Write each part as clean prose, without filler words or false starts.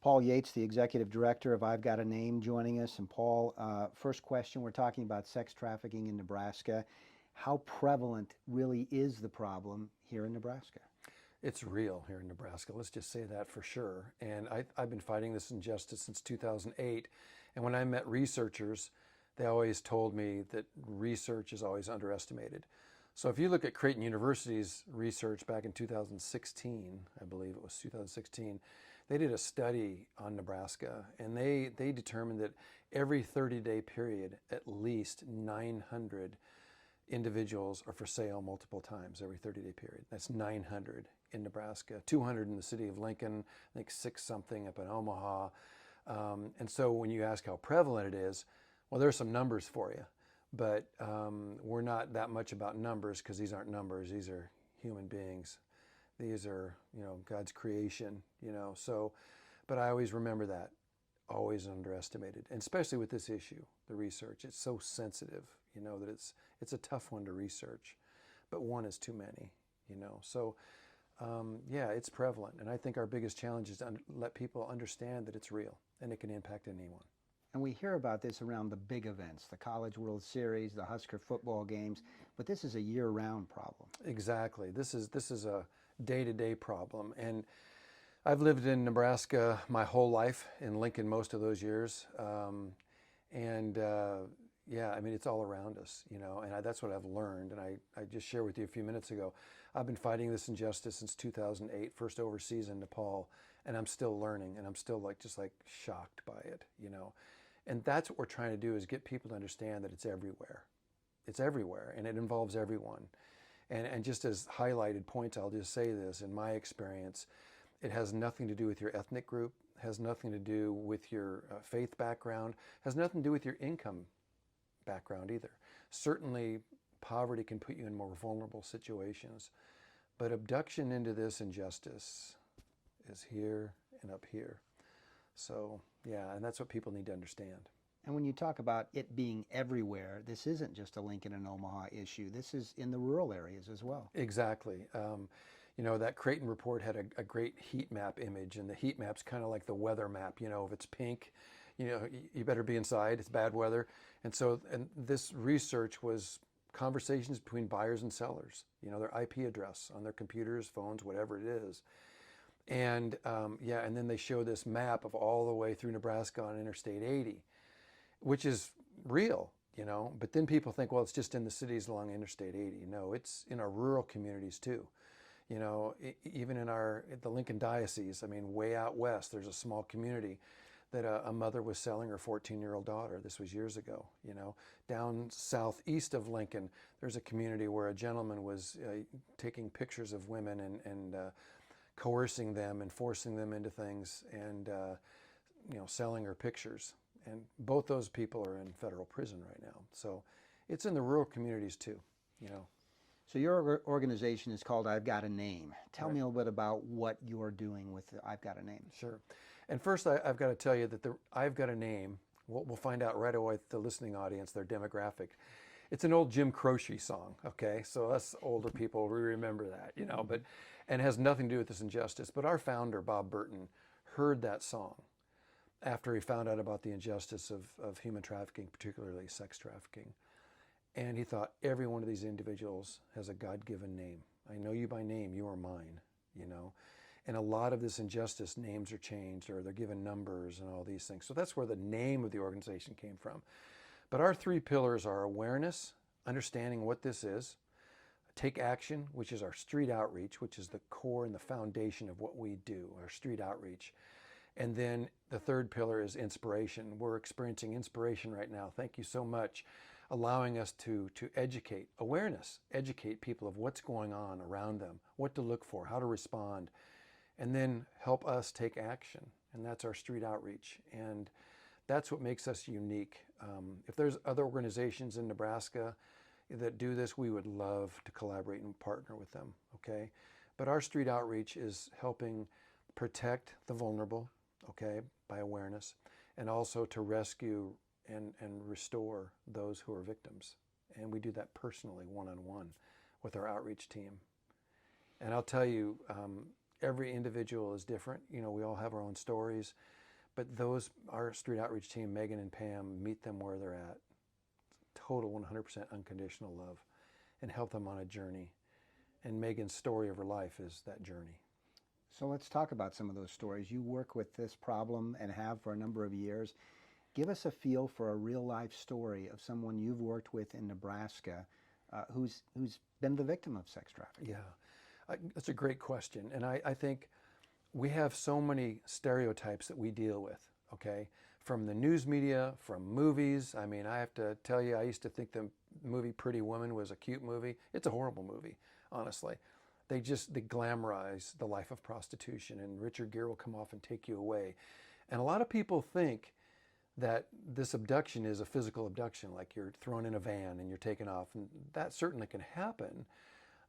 Paul Yates, the executive director of I've Got a Name, joining us. And Paul, first question, we're talking about sex trafficking in Nebraska. How prevalent really is the problem here in Nebraska? It's real here in Nebraska. Let's just say that for sure. And I've been fighting this injustice since 2008. And when I met researchers, they always told me that research is always underestimated. So if you look at Creighton University's research back in 2016, I believe it was 2016, they did a study on Nebraska, and they determined that every 30-day period, at least 900 individuals are for sale multiple times every 30-day period. That's 900 in Nebraska, 200 in the city of Lincoln, I think 6 something up in Omaha. And so when you ask how prevalent it is, well, there's some numbers for you. But we're not that much about numbers, because these aren't numbers. These are human beings. These are, God's creation, So, but I always remember that, always underestimated, and especially with this issue, the research. It's so sensitive, that it's a tough one to research, but one is too many, So, yeah, it's prevalent, and I think our biggest challenge is to let people understand that it's real and it can impact anyone. And we hear about this around the big events, the College World Series, the Husker football games, but this is a year-round problem. Exactly. This is a day-to-day problem. And I've lived in Nebraska my whole life, in Lincoln most of those years. Yeah, I mean, it's all around us, and that's what I've learned. And I just shared with you a few minutes ago, I've been fighting this injustice since 2008, first overseas in Nepal, and I'm still learning, and I'm still just shocked by it, And that's what we're trying to do, is get people to understand that it's everywhere. It's everywhere, and it involves everyone. And just as highlighted points, I'll just say this, in my experience, it has nothing to do with your ethnic group, has nothing to do with your faith background, has nothing to do with your income background either. Certainly, poverty can put you in more vulnerable situations, but abduction into this injustice is here and up here. So, yeah, and that's what people need to understand. And when you talk about it being everywhere, this isn't just a Lincoln and Omaha issue. This is in the rural areas as well. Exactly. That Creighton report had a great heat map image, and the heat map's kind of like the weather map. If it's pink, you better be inside. It's bad weather. And this research was conversations between buyers and sellers. Their IP address on their computers, phones, whatever it is. And and then they show this map of all the way through Nebraska on Interstate 80, which is real, But then people think, well, it's just in the cities along Interstate 80. No, it's in our rural communities too. Even in the Lincoln Diocese, way out west, there's a small community that a mother was selling her 14-year-old daughter. This was years ago, Down southeast of Lincoln, there's a community where a gentleman was taking pictures of women and coercing them and forcing them into things, and selling her pictures. And both those people are in federal prison right now. So it's in the rural communities too, So your organization is called I've Got a Name. Tell Right. me a little bit about what you're doing with I've Got a Name. Sure. And first, I've got to tell you that I've Got a Name. We'll find out right away, the listening audience, their demographic. It's an old Jim Croce song, okay? So us older people, we remember that, and it has nothing to do with this injustice. But our founder, Bob Burton, heard that song after he found out about the injustice of human trafficking, particularly sex trafficking. And he thought, every one of these individuals has a God-given name. I know you by name, you are mine, And a lot of this injustice, names are changed, or they're given numbers and all these things. So that's where the name of the organization came from. But our 3 pillars are awareness, understanding what this is, take action, which is our street outreach, which is the core and the foundation of what we do, our street outreach. And then the 3rd pillar is inspiration. We're experiencing inspiration right now. Thank you so much, allowing us to educate, awareness, educate people of what's going on around them, what to look for, how to respond, and then help us take action. And that's our street outreach. And that's what makes us unique. If there's other organizations in Nebraska that do this, we would love to collaborate and partner with them, okay? But our street outreach is helping protect the vulnerable, okay, by awareness, and also to rescue and restore those who are victims. And we do that personally, one-on-one, with our outreach team. And I'll tell you, every individual is different. You know, we all have our own stories, but our street outreach team, Megan and Pam, meet them where they're at. Total 100% unconditional love, and help them on a journey. And Megan's story of her life is that journey. So let's talk about some of those stories. You work with this problem and have for a number of years. Give us a feel for a real life story of someone you've worked with in Nebraska who's been the victim of sex trafficking. Yeah, that's a great question. And I think we have so many stereotypes that we deal with, okay? From the news media, from movies. I mean, I have to tell you, I used to think the movie Pretty Woman was a cute movie. It's a horrible movie, honestly. They glamorize the life of prostitution, and Richard Gere will come off and take you away. And a lot of people think that this abduction is a physical abduction, like you're thrown in a van and you're taken off. And that certainly can happen,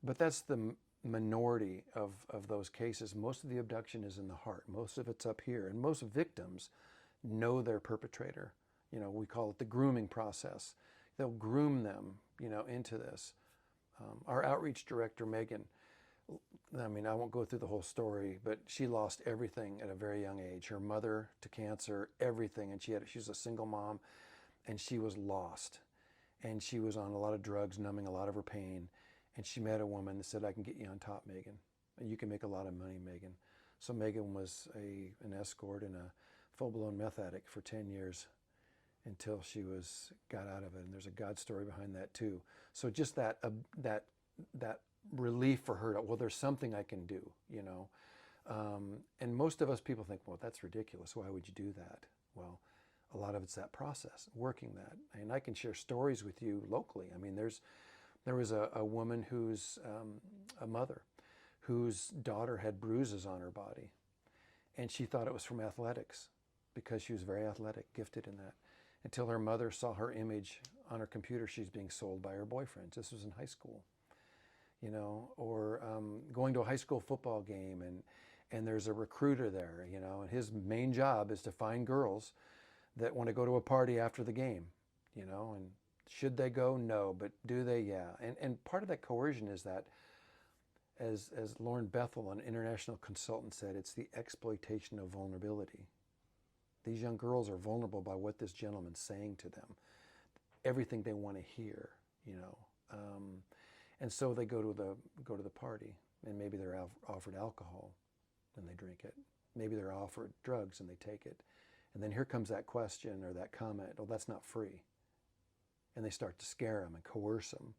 but that's the minority of those cases. Most of the abduction is in the heart. Most of it's up here. And most victims know their perpetrator. You know, we call it the grooming process. They'll groom them, you know, into this. Our outreach director, Megan, I mean, I won't go through the whole story, but she lost everything at a very young age. Her mother to cancer, everything. And she was a single mom, and she was lost. And she was on a lot of drugs, numbing a lot of her pain. And she met a woman that said, I can get you on top, Megan. And you can make a lot of money, Megan. So Megan was an escort and a full-blown meth addict for 10 years until she got out of it. And there's a God story behind that too. So just that relief for her, well, there's something I can do, you know. And most of us people think, well, that's ridiculous. Why would you do that? Well, a lot of it's that process, working that. And I can share stories with you locally. I mean, there was a woman who's a mother whose daughter had bruises on her body. And she thought it was from athletics because she was very athletic, gifted in that, until her mother saw her image on her computer. She's being sold by her boyfriends. This was in high school. You know, or going to a high school football game and there's a recruiter there, you know, and his main job is to find girls that want to go to a party after the game, you know, and should they go? No, but do they? Yeah. And part of that coercion is that, as Lauren Bethel, an international consultant, said, it's the exploitation of vulnerability. These young girls are vulnerable by what this gentleman's saying to them, everything they want to hear, you know. And so they go to the party, and maybe they're offered alcohol, and they drink it. Maybe they're offered drugs, and they take it. And then here comes that question or that comment, oh, that's not free. And they start to scare them and coerce them,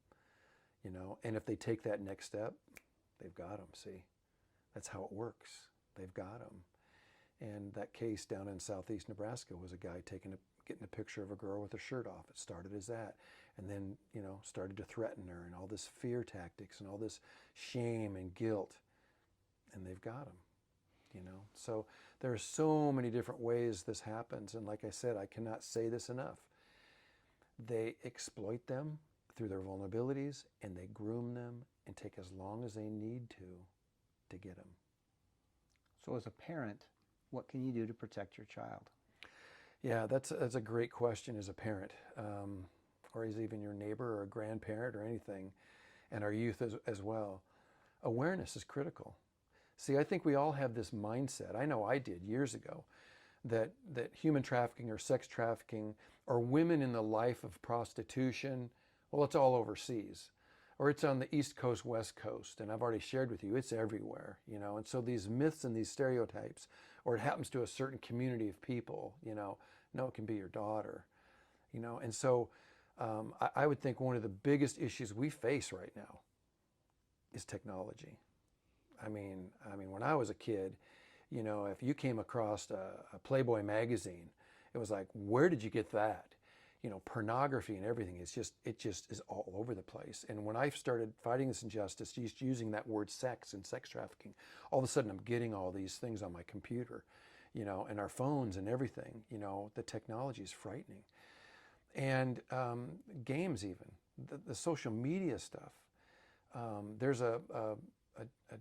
you know. And if they take that next step, they've got them, see. That's how it works. They've got them. And that case down in southeast Nebraska was a guy getting a picture of a girl with her shirt off. It started as that. And then, you know, started to threaten her and all this fear tactics and all this shame and guilt. And they've got them, you know. So there are so many different ways this happens. And like I said, I cannot say this enough. They exploit them through their vulnerabilities, and they groom them and take as long as they need to get them. So as a parent, what can you do to protect your child? Yeah, that's a great question as a parent, or as even your neighbor or a grandparent or anything, and our youth as well. Awareness is critical. See, I think we all have this mindset, I know I did years ago, that human trafficking or sex trafficking or women in the life of prostitution, well, it's all overseas. Or it's on the East Coast, West Coast, and I've already shared with you, it's everywhere, you know. And so these myths and these stereotypes, or it happens to a certain community of people, you know, no, it can be your daughter, you know. And so I would think one of the biggest issues we face right now is technology. I mean, when I was a kid, you know, if you came across a Playboy magazine, it was like, where did you get that? You know, pornography and everything, it just is all over the place. And when I started fighting this injustice, just using that word sex and sex trafficking, all of a sudden I'm getting all these things on my computer, you know, and our phones and everything, you know, the technology is frightening. And games even, the social media stuff. There's a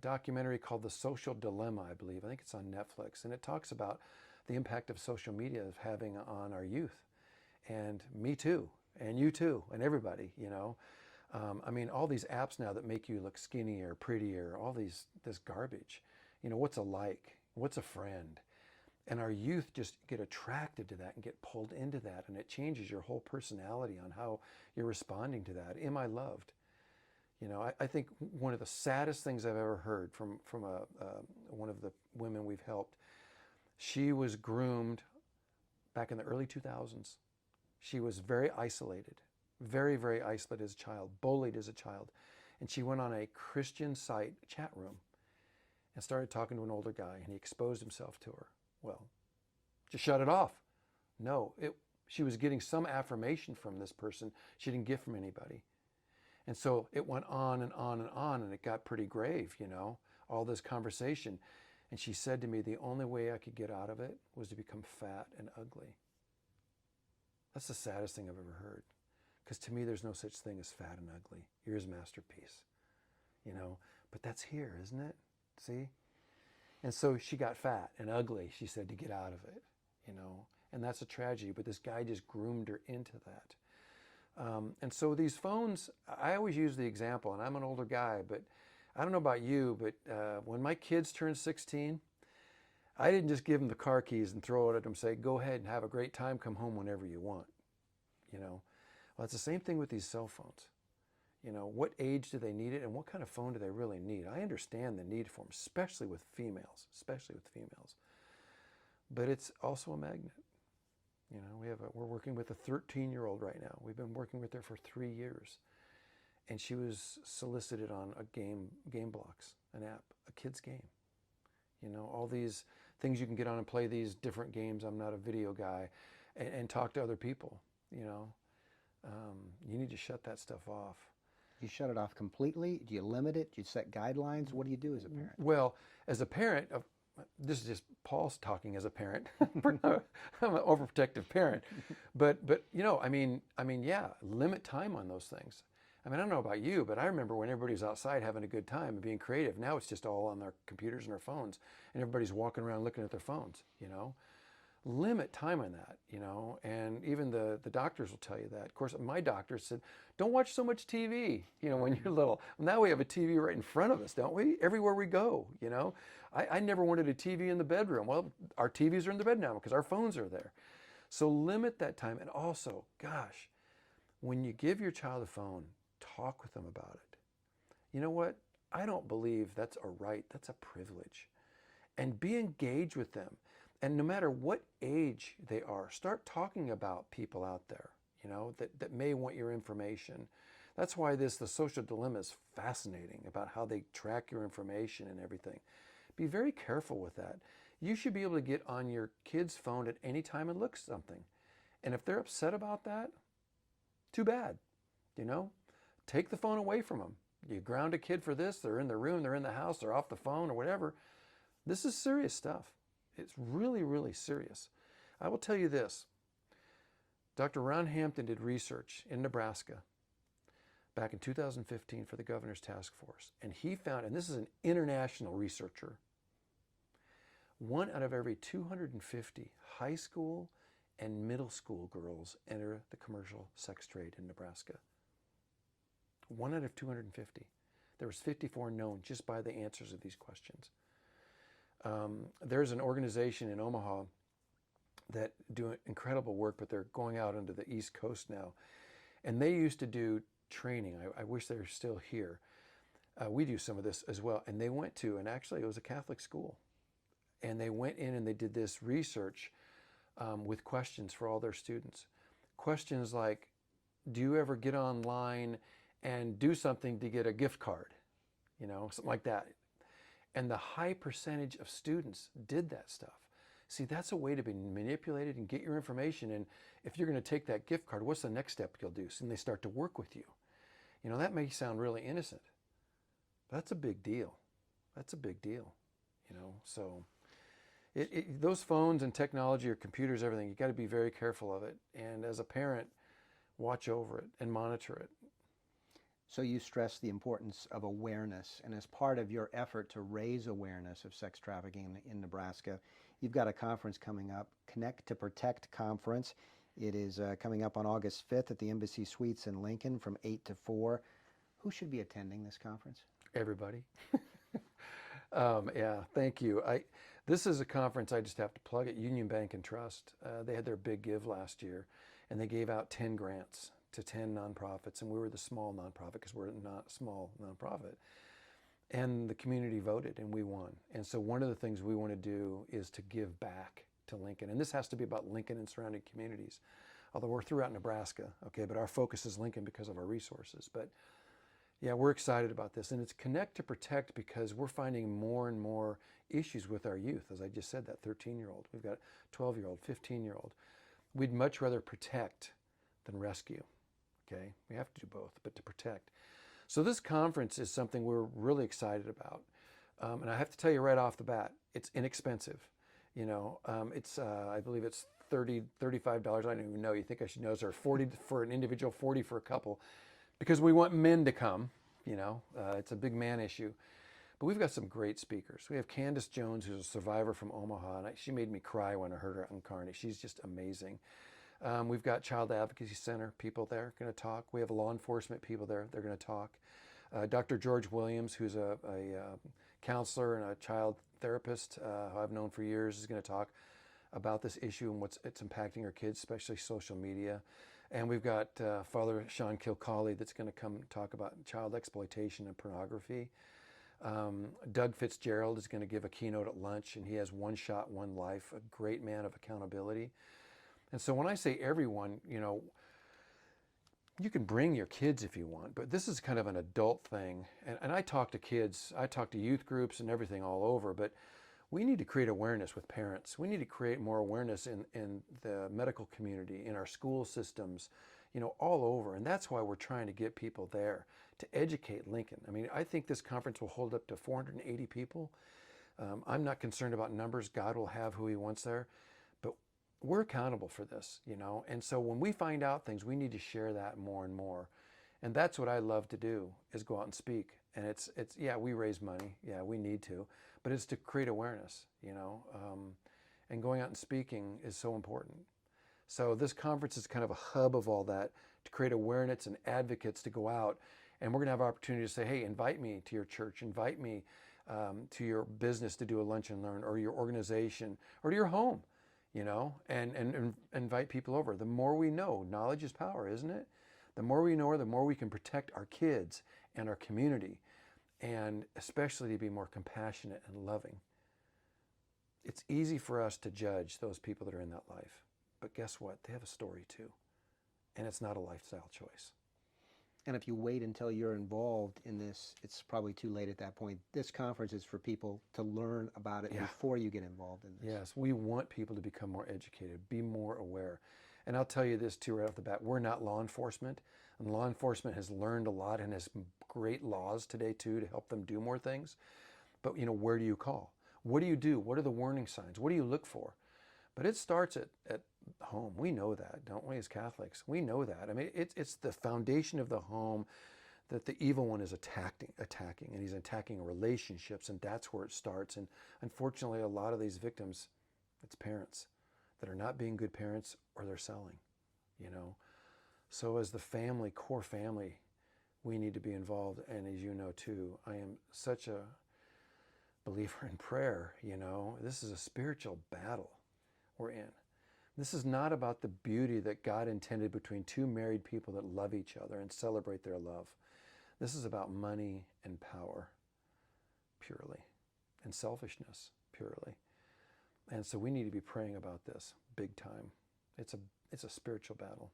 documentary called The Social Dilemma, I believe. I think it's on Netflix. And it talks about the impact of social media is having on our youth. And me too, and you too, and everybody, you know. I mean, all these apps now that make you look skinnier, prettier, all this garbage, You know, what's a like? What's a friend? And our youth just get attracted to that and get pulled into that, and it changes your whole personality on how you're responding to that. Am I loved? You know, I think one of the saddest things I've ever heard from one of the women we've helped, she was groomed back in the early 2000s. She was very isolated, very, very isolated as a child, bullied as a child. And she went on a Christian site chat room and started talking to an older guy, and he exposed himself to her. Well, just shut it off. No, she was getting some affirmation from this person she didn't get from anybody. And so it went on and on and on, and it got pretty grave, you know, all this conversation. And she said to me, the only way I could get out of it was to become fat and ugly. That's the saddest thing I've ever heard. Because to me, there's no such thing as fat and ugly. You're his masterpiece, you know. But that's here, isn't it? See? And so she got fat and ugly, she said, to get out of it, you know. And that's a tragedy, but this guy just groomed her into that. And so these phones, I always use the example, and I'm an older guy, but I don't know about you, but when my kids turned 16, I didn't just give them the car keys and throw it at them and say, go ahead and have a great time, come home whenever you want, you know. Well, it's the same thing with these cell phones. You know, what age do they need it, and what kind of phone do they really need? I understand the need for them, especially with females, But it's also a magnet. You know, we're working with a 13-year-old right now. We've been working with her for 3 years. And she was solicited on a game blocks, an app, a kid's game. You know, all these things you can get on and play these different games. I'm not a video guy. And talk to other people, you know. You need to shut that stuff off. You shut it off completely? Do you limit it? Do you set guidelines? What do you do as a parent? Well, as a parent, this is just Paul's talking as a parent. I'm an overprotective parent, but you know, I mean, yeah, limit time on those things. I mean, I don't know about you, but I remember when everybody was outside having a good time and being creative. Now it's just all on their computers and their phones, and everybody's walking around looking at their phones. You know, limit time on that. You know, and even the doctors will tell you that. Of course, my doctor said, don't watch so much TV. You know, when you're little. Now we have a TV right in front of us, don't we? Everywhere we go. You know. I never wanted a TV in the bedroom. Well, our TVs are in the bed now because our phones are there. So limit that time. And also, gosh, when you give your child a phone, talk with them about it. You know what? I don't believe that's a right. That's a privilege. And be engaged with them. And no matter what age they are, start talking about people out there, you know, that may want your information. That's why the social dilemma is fascinating, about how they track your information and everything. Be very careful with that. You should be able to get on your kid's phone at any time and look at something. And if they're upset about that, too bad. You know, take the phone away from them. You ground a kid for this, they're in the room, they're in the house, they're off the phone or whatever. This is serious stuff. It's really, really serious. I will tell you this. Dr. Ron Hampton did research in Nebraska back in 2015 for the Governor's Task Force. And he found, and this is an international researcher, 1 out of every 250 high school and middle school girls enter the commercial sex trade in Nebraska. 1 out of 250. There was 54 known just by the answers of these questions. There's an organization in Omaha that do incredible work, but they're going out into the East Coast now. And they used to do training. I wish they were still here. We do some of this as well. And they went to, and actually it was a Catholic school. And they went in and they did this research with questions for all their students. Questions like, do you ever get online and do something to get a gift card? You know, something like that. And the high percentage of students did that stuff. See, that's a way to be manipulated and get your information. And if you're going to take that gift card, what's the next step you'll do? So then they start to work with you. You know, that may sound really innocent. But that's a big deal. That's a big deal. You know, so those phones and technology or computers, everything, you got to be very careful of it. And as a parent, watch over it and monitor it. So you stress the importance of awareness, and as part of your effort to raise awareness of sex trafficking in Nebraska, you've got a conference coming up, Connect to Protect Conference. It is coming up on August 5th at the Embassy Suites in Lincoln from 8 to 4. Who should be attending this conference? Everybody. Yeah, thank you. This is a conference I just have to plug it. Union Bank and Trust. They had their big give last year, and they gave out 10 grants to 10 nonprofits, and we were the small nonprofit because we're not a small nonprofit. And the community voted, and we won. And so one of the things we want to do is to give back to Lincoln, and this has to be about Lincoln and surrounding communities. Although we're throughout Nebraska, okay, but our focus is Lincoln because of our resources. But yeah, we're excited about this, and it's connect to protect because we're finding more and more issues with our youth. As I just said, that 13-year-old, we've got 12-year-old, 15-year-old. We'd much rather protect than rescue. Okay, we have to do both, but to protect. So this conference is something we're really excited about, and I have to tell you right off the bat, it's inexpensive. You know, I believe it's $35. I don't even know. You think I should know? Is there 40 for an individual, 40 for a couple? Because we want men to come, you know, it's a big man issue. But we've got some great speakers. We have Candace Jones, who's a survivor from Omaha, and she made me cry when I heard her on Carney. She's just amazing. We've got Child Advocacy Center people there going to talk. We have law enforcement people there. They're going to talk. Dr. George Williams, who's a counselor and a child therapist who I've known for years, is going to talk about this issue and it's impacting our kids, especially social media. And we've got Father Sean Kilcawley that's going to come talk about child exploitation and pornography. Doug Fitzgerald is going to give a keynote at lunch, and he has One Shot, One Life, a great man of accountability. And so when I say everyone, you know, you can bring your kids if you want, but this is kind of an adult thing. And I talk to kids, I talk to youth groups and everything all over, but we need to create awareness with parents. We need to create more awareness in the medical community, in our school systems, you know, all over. And that's why we're trying to get people there to educate Lincoln. I mean, I think this conference will hold up to 480 people. I'm not concerned about numbers. God will have who he wants there. But we're accountable for this, you know. And so when we find out things, we need to share that more and more. And that's what I love to do, is go out and speak. And it's yeah, we raise money. Yeah, we need to. But it's to create awareness, you know. And going out and speaking is so important. So this conference is kind of a hub of all that, to create awareness and advocates to go out. And we're going to have opportunity to say, hey, invite me to your church, invite me to your business to do a lunch and learn, or your organization, or to your home, you know, and invite people over. The more we know, knowledge is power, isn't it? The more we know, the more we can protect our kids and our community, and especially to be more compassionate and loving. It's easy for us to judge those people that are in that life, but guess what? They have a story too, and it's not a lifestyle choice. And if you wait until you're involved in this, it's probably too late at that point. This conference is for people to learn about it before you get involved in this. Yes, we want people to become more educated, be more aware. And I'll tell you this too right off the bat, we're not law enforcement, and law enforcement has learned a lot and has great laws today too to help them do more things. But you know, where do you call? What do you do? What are the warning signs? What do you look for? But it starts at home. We know that, don't we, as Catholics? We know that. I mean, it's the foundation of the home that the evil one is attacking, and he's attacking relationships, and that's where it starts. And unfortunately, a lot of these victims, it's parents that are not being good parents, or they're selling, you know. So as the family, core family, we need to be involved. And as you know too, I am such a believer in prayer, you know. This is a spiritual battle we're in. This is not about the beauty that God intended between two married people that love each other and celebrate their love. This is about money and power purely, and selfishness purely. And so we need to be praying about this big time. It's a spiritual battle.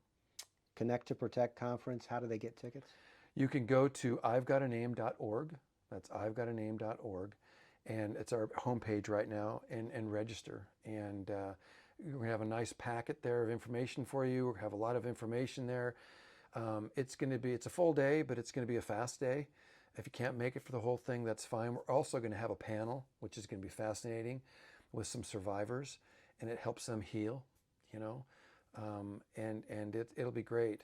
Connect to Protect Conference, how do they get tickets? You can go to ivegotaname.org. That's ivegotaname.org. And it's our homepage right now, and register. And we're going to have a nice packet there of information for you. We'll have a lot of information there. It's a full day, but it's going to be a fast day. If you can't make it for the whole thing, that's fine. We're also going to have a panel, which is going to be fascinating, with some survivors, and it helps them heal, you know. And it'll be great.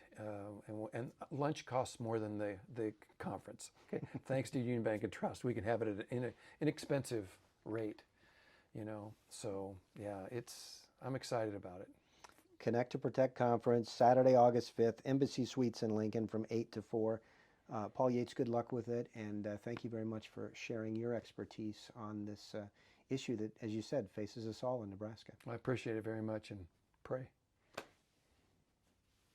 And lunch costs more than the conference. Okay, thanks to Union Bank and Trust, we can have it at an inexpensive rate, you know. So yeah, I'm excited about it. Connect to Protect Conference, Saturday, August 5th, Embassy Suites in Lincoln from 8 to 4. Paul Yates, good luck with it, and thank you very much for sharing your expertise on this issue that, as you said, faces us all in Nebraska. I appreciate it very much, and pray.